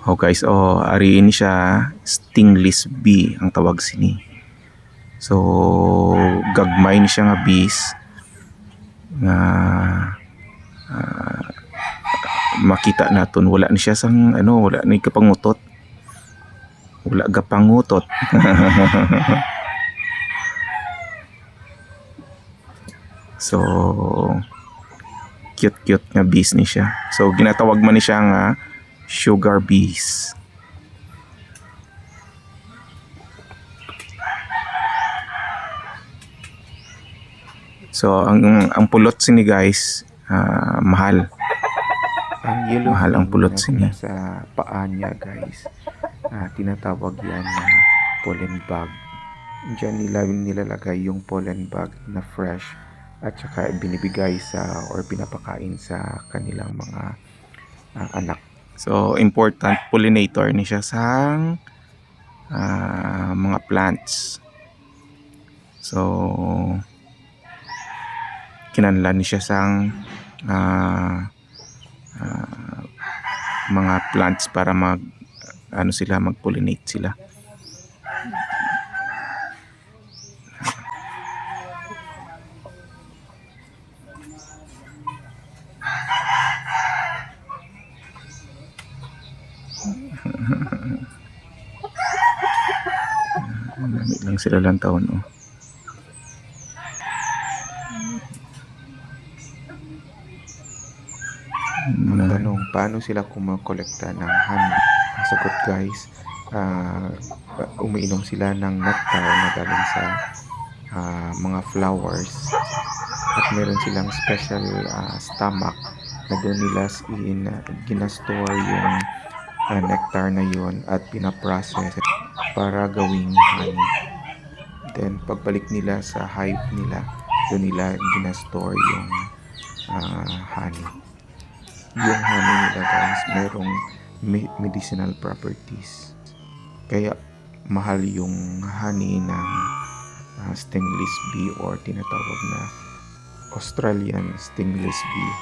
Oh guys, ariin siya stingless bee ang tawag sini. So gagmay ni siya nga bees nga makita naton wala ni siya sang wala ni kapangutot. Wala gapangutot. So cute nga bees ni siya. So ginatawag man ni siya nga sugar bees. So ang pulot sini guys, mahal. Mahal ang pulot sini. Sa paa niya guys, tinatawag yan na pollen bag. Diyan nila nilalagay yung pollen bag na fresh at saka binibigay sa or pinapakain sa kanilang mga anak. So important pollinator ni siya sa mga plants. So kinanlan ni siya sang mga plants para mag-pollinate sila. Lamig lang sila lang taon Tanong, paano sila kumokolekta ng honey? Ang sagot guys, umiinom sila ng nectar na galing sa mga flowers at meron silang special stomach na doon nila ginastore yung nectar na yun at pinaprocess para gawing honey. Then pagbalik nila sa hive nila, doon nila ginastore yung honey. Yung honey nila guys, merong medicinal properties. Kaya mahal yung honey ng stingless bee or tinatawag na Australian stingless bee.